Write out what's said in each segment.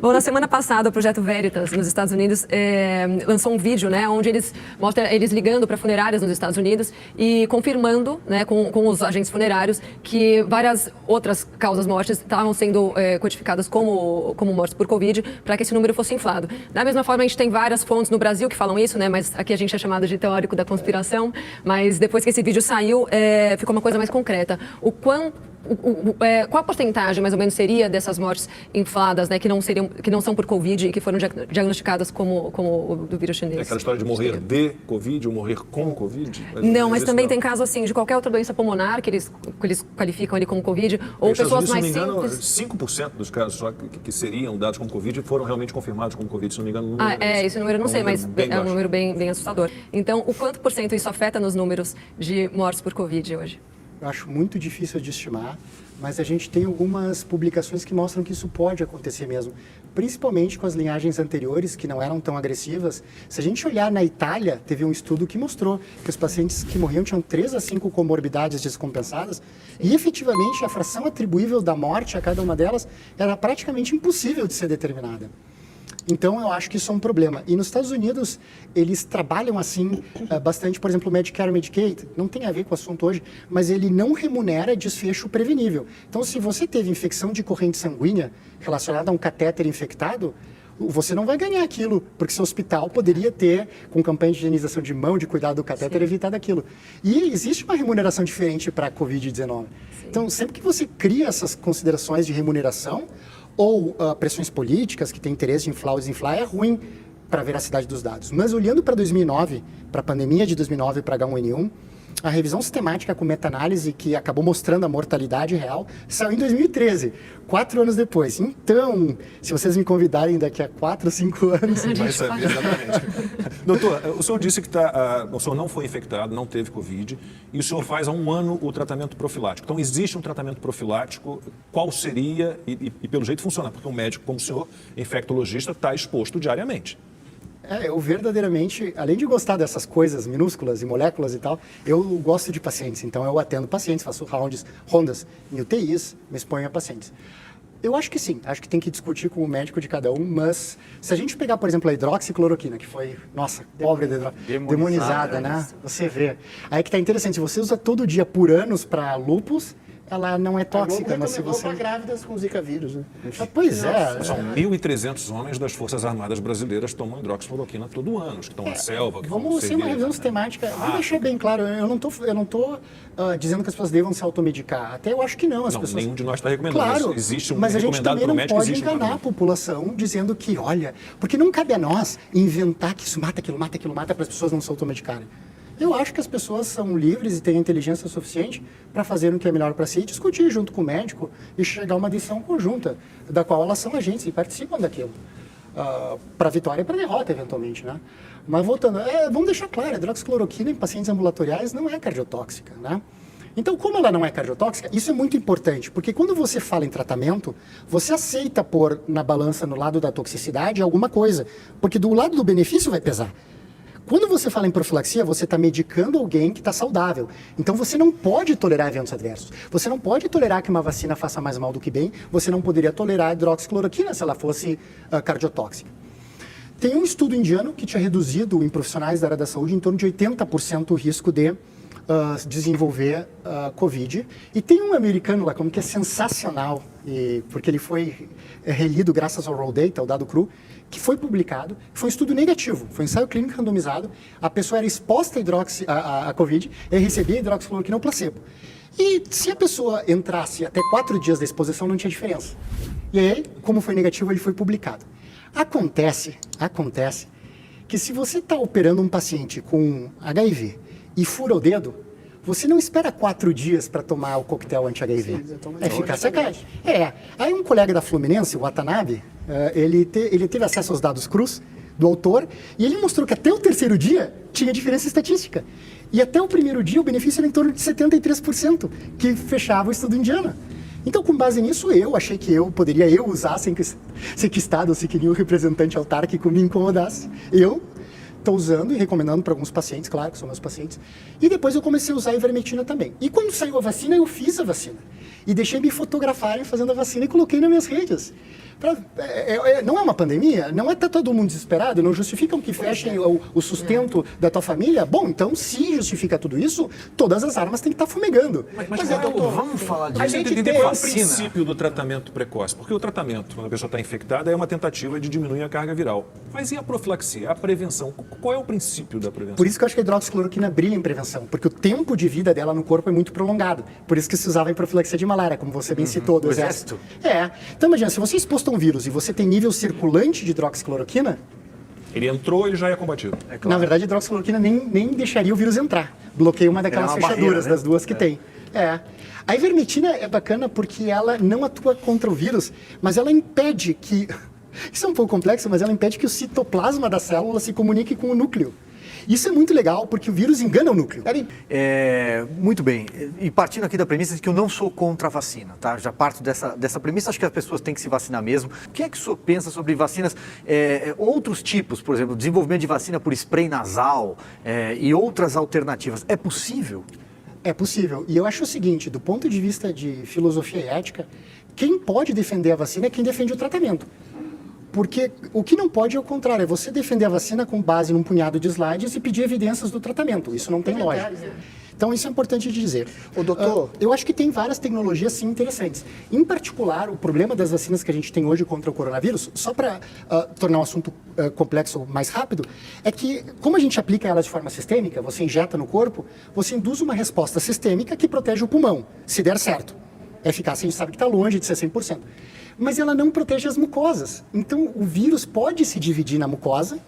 Bom, na semana passada, o Projeto Veritas, nos Estados Unidos, lançou um vídeo, né, onde eles mostram eles ligando para funerárias nos Estados Unidos e confirmando, né, com os agentes funerários que várias outras causas mortes estavam sendo codificadas como mortes por Covid, para que esse número fosse inflado. Da mesma forma, a gente tem várias fontes no Brasil que falam isso, né, mas aqui a gente é chamado de teórico da conspiração, mas depois que esse vídeo saiu, ficou uma coisa mais concreta. Qual a porcentagem, mais ou menos, seria dessas mortes infladas, né, que não são por Covid e que foram diagnosticadas como do vírus chinês? É aquela história de morrer de Covid ou morrer com Covid? Não, mas também tem caso assim de qualquer outra doença pulmonar que eles qualificam ali como Covid, ou pessoas mais simples. 5% dos casos só que seriam dados como Covid foram realmente confirmados como Covid, se não me engano. Esse número eu não sei, mas é um número bem assustador. Então, o quanto por cento isso afeta nos números de mortes por Covid hoje? Eu acho muito difícil de estimar, mas a gente tem algumas publicações que mostram que isso pode acontecer mesmo, principalmente com as linhagens anteriores, que não eram tão agressivas. Se a gente olhar na Itália, teve um estudo que mostrou que os pacientes que morriam tinham 3 a 5 comorbidades descompensadas e, efetivamente, a fração atribuível da morte a cada uma delas era praticamente impossível de ser determinada. Então, eu acho que isso é um problema. E nos Estados Unidos, eles trabalham assim bastante, por exemplo, o Medicare e Medicaid, não tem a ver com o assunto hoje, mas ele não remunera desfecho prevenível. Então, se você teve infecção de corrente sanguínea relacionada a um catéter infectado, você não vai ganhar aquilo, porque seu hospital poderia ter, com campanha de higienização de mão, de cuidado do catéter, evitado aquilo. E existe uma remuneração diferente para a Covid-19. Então, sempre que você cria essas considerações de remuneração, ou pressões políticas que têm interesse de inflar ou desinflar, é ruim para a veracidade dos dados. Mas olhando para 2009, para a pandemia de 2009 para H1N1, a revisão sistemática com meta-análise que acabou mostrando a mortalidade real saiu em 2013, 4 anos depois. Então, se vocês me convidarem daqui a 4 ou 5 anos... Vai saber, exatamente. Doutor, o senhor disse que o senhor não foi infectado, não teve Covid, e o senhor faz há 1 ano o tratamento profilático. Então, existe um tratamento profilático, qual seria, e pelo jeito funciona, porque um médico como o senhor, infectologista, está exposto diariamente. Eu verdadeiramente, além de gostar dessas coisas minúsculas e moléculas e tal, eu gosto de pacientes. Então, eu atendo pacientes, faço rondas em UTIs, me exponho a pacientes. Eu acho que sim, acho que tem que discutir com o médico de cada um, mas se a gente pegar, por exemplo, a hidroxicloroquina, que foi, nossa, pobre da demonizada, né? Você vê. Aí que tá interessante, se você usa todo dia por anos para lúpus, ela não é tóxica, mas se você... para grávidas com Zika vírus, né? Pois é. São 1.300 homens das Forças Armadas Brasileiras que tomam hidroxicloroquina todo ano, que estão na selva. Que vamos ser uma revisão sistemática. Vou deixar bem claro, eu não tô dizendo que as pessoas devam se automedicar. Até eu acho que não. As pessoas... Nenhum de nós está recomendando. Claro, mas existe um mas a gente recomendado também pelo não médico, pode existe enganar a população dizendo que, olha, porque não cabe a nós inventar que isso mata, aquilo mata, aquilo mata, para as pessoas não se automedicarem. Eu acho que as pessoas são livres e têm inteligência suficiente para fazer o que é melhor para si, discutir junto com o médico e chegar a uma decisão conjunta, da qual elas são agentes e participam daquilo. Para vitória e para derrota, eventualmente, né? Mas voltando, vamos deixar claro, a hidroxicloroquina em pacientes ambulatoriais não é cardiotóxica, né? Então, como ela não é cardiotóxica, isso é muito importante, porque quando você fala em tratamento, você aceita pôr na balança, no lado da toxicidade, alguma coisa, porque do lado do benefício vai pesar. Quando você fala em profilaxia, você está medicando alguém que está saudável. Então, você não pode tolerar eventos adversos. Você não pode tolerar que uma vacina faça mais mal do que bem. Você não poderia tolerar a hidroxicloroquina se ela fosse cardiotóxica. Tem um estudo indiano que tinha reduzido em profissionais da área da saúde em torno de 80% o risco de desenvolver Covid. E tem um americano lá, como que é sensacional, porque ele foi relido graças ao raw data, ao dado cru, que foi publicado, foi um estudo negativo, foi um ensaio clínico randomizado, a pessoa era exposta a Covid e recebia hidroxicloroquina ou placebo. E se a pessoa entrasse até 4 dias da exposição, não tinha diferença. E aí, como foi negativo, ele foi publicado. Acontece que se você está operando um paciente com HIV e fura o dedo, você não espera 4 dias para tomar o coquetel anti-HIV. É eficácia cai. Aí um colega da Fluminense, o Watanabe, ele teve acesso aos dados crus do autor e ele mostrou que até o 3º dia tinha diferença estatística. E até o 1º dia o benefício era em torno de 73%, que fechava o estudo indiano. Então, com base nisso, eu achei que eu poderia usar sem que o Estado ou sem que nenhum representante autárquico me incomodasse. Eu estou usando e recomendando para alguns pacientes, claro que são meus pacientes. E depois eu comecei a usar a ivermectina também. E quando saiu a vacina, eu fiz a vacina. E deixei me fotografarem fazendo a vacina e coloquei nas minhas redes. Não é uma pandemia? Não é tá todo mundo desesperado? Não justificam que fechem o sustento da tua família? Bom, então se justifica tudo isso, todas as armas têm que estar fumegando. Mas doutor, vamos falar disso. A gente Tem entender qual é o vacina. princípio do tratamento precoce. Porque o tratamento, quando a pessoa está infectada, é uma tentativa de diminuir a carga viral. Mas e a profilaxia, a prevenção? Qual é o princípio da prevenção? Por isso que eu acho que a hidroxicloroquina brilha em prevenção, porque o tempo de vida dela no corpo é muito prolongado. Por isso que se usava em profilaxia de malária, como você bem citou, do exército. Então imagina, se você é exposto a um vírus e você tem nível circulante de hidroxicloroquina, Ele entrou, ele já é combatido. na verdade a hidroxicloroquina nem deixaria o vírus entrar. Bloqueia uma daquelas uma fechaduras barreira, né? das duas que tem. A ivermectina é bacana porque ela não atua contra o vírus, mas ela impede que... Isso é um pouco complexo, mas ela impede que o citoplasma da célula se comunique com o núcleo. Isso é muito legal, porque o vírus engana o núcleo. Muito bem. E partindo aqui da premissa de que eu não sou contra a vacina, tá? Já parto dessa premissa, acho que as pessoas têm que se vacinar mesmo. O que é que o senhor pensa sobre vacinas, outros tipos, por exemplo, desenvolvimento de vacina por spray nasal e outras alternativas? É possível? É possível. E eu acho o seguinte, do ponto de vista de filosofia e ética, quem pode defender a vacina é quem defende o tratamento. Porque o que não pode é o contrário, é você defender a vacina com base num punhado de slides e pedir evidências do tratamento. Isso não tem lógica. Então, isso é importante de dizer. Doutor... eu acho que tem várias tecnologias, sim, interessantes. Em particular, o problema das vacinas que a gente tem hoje contra o coronavírus, só para tornar o assunto complexo mais rápido, é que, como a gente aplica elas de forma sistêmica, você injeta no corpo, você induz uma resposta sistêmica que protege o pulmão, se der certo. A eficácia a gente sabe que está longe de ser 100%. Mas ela não protege as mucosas. Então, o vírus pode se dividir na mucosa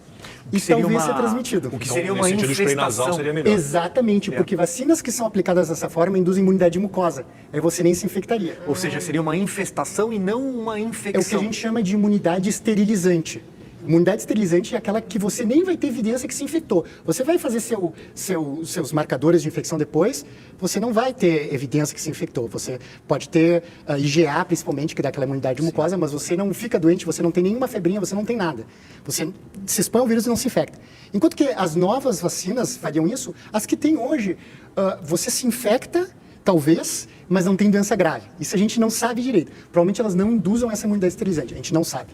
e talvez ser transmitido. O que Então, seria uma nesse sentido, o spray infestação. nasal seria melhor. Exatamente, porque vacinas que são aplicadas dessa forma induzem imunidade de mucosa. Aí você nem se infectaria. Ou seja, seria uma infestação e não uma É o que infecção. a gente chama de imunidade esterilizante. Imunidade esterilizante é aquela que você nem vai ter evidência que se infectou. Você vai fazer seus marcadores de infecção depois, você não vai ter evidência que se infectou. Você pode ter IgA, principalmente, que dá aquela imunidade mucosa, mas você não fica doente, você não tem nenhuma febrinha, você não tem nada. Você se expõe ao vírus e não se infecta. Enquanto que as novas vacinas fariam isso, as que tem hoje, você se infecta, talvez, mas não tem doença grave. Isso a gente não sabe direito. Provavelmente elas não induzam essa imunidade esterilizante, a gente não sabe.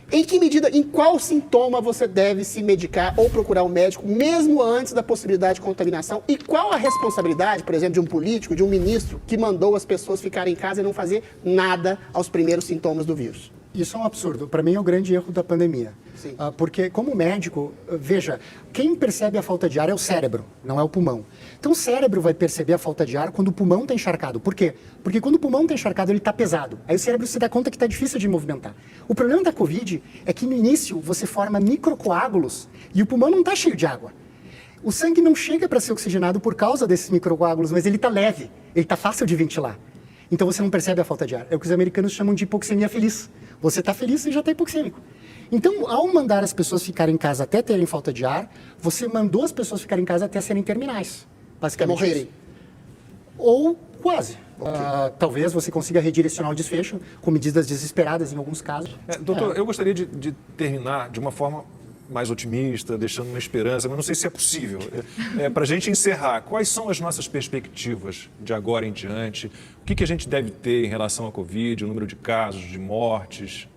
Em que medida, em qual sintoma você deve se medicar ou procurar um médico, mesmo antes da possibilidade de contaminação? E qual a responsabilidade, por exemplo, de um político, de um ministro, que mandou as pessoas ficarem em casa e não fazer nada aos primeiros sintomas do vírus? Isso é um absurdo. Para mim é o grande erro da pandemia. Sim. Porque, como médico, veja, quem percebe a falta de ar é o cérebro, não é o pulmão. Então, o cérebro vai perceber a falta de ar quando o pulmão está encharcado. Por quê? Porque quando o pulmão está encharcado, ele está pesado. Aí o cérebro se dá conta que está difícil de movimentar. O problema da Covid é que, no início, você forma microcoágulos e o pulmão não está cheio de água. O sangue não chega para ser oxigenado por causa desses microcoágulos, mas ele está leve, ele está fácil de ventilar. Então, você não percebe a falta de ar. É o que os americanos chamam de hipoxemia feliz. Você está feliz e já está hipoxêmico. Então, ao mandar as pessoas ficarem em casa até terem falta de ar, você mandou as pessoas ficarem em casa até serem terminais. Basicamente. Morrerem. Isso. Ou quase. Talvez você consiga redirecionar o desfecho com medidas desesperadas em alguns casos. Doutor, eu gostaria de terminar de uma forma mais otimista, deixando uma esperança, mas não sei se é possível. Para a gente encerrar, quais são as nossas perspectivas de agora em diante? O que a gente deve ter em relação à Covid, o número de casos, de mortes?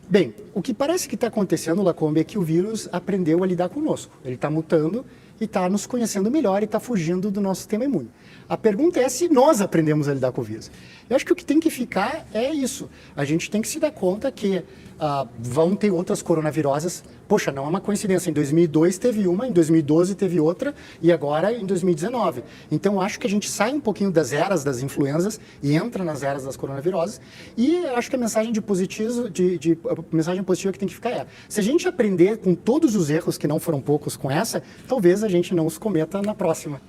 Bem, o que parece que está acontecendo, Lacombe, é que o vírus aprendeu a lidar conosco. Ele está mutando e está nos conhecendo melhor e está fugindo do nosso sistema imune. A pergunta é se nós aprendemos a lidar com o vírus. Eu acho que o que tem que ficar é isso. A gente tem que se dar conta que vão ter outras coronaviroses. Poxa, não é uma coincidência. Em 2002 teve uma, em 2012 teve outra e agora em 2019. Então, acho que a gente sai um pouquinho das eras das influenzas e entra nas eras das coronaviroses. E acho que a mensagem a mensagem positiva que tem que ficar é: se a gente aprender com todos os erros, que não foram poucos com essa, talvez a gente não os cometa na próxima.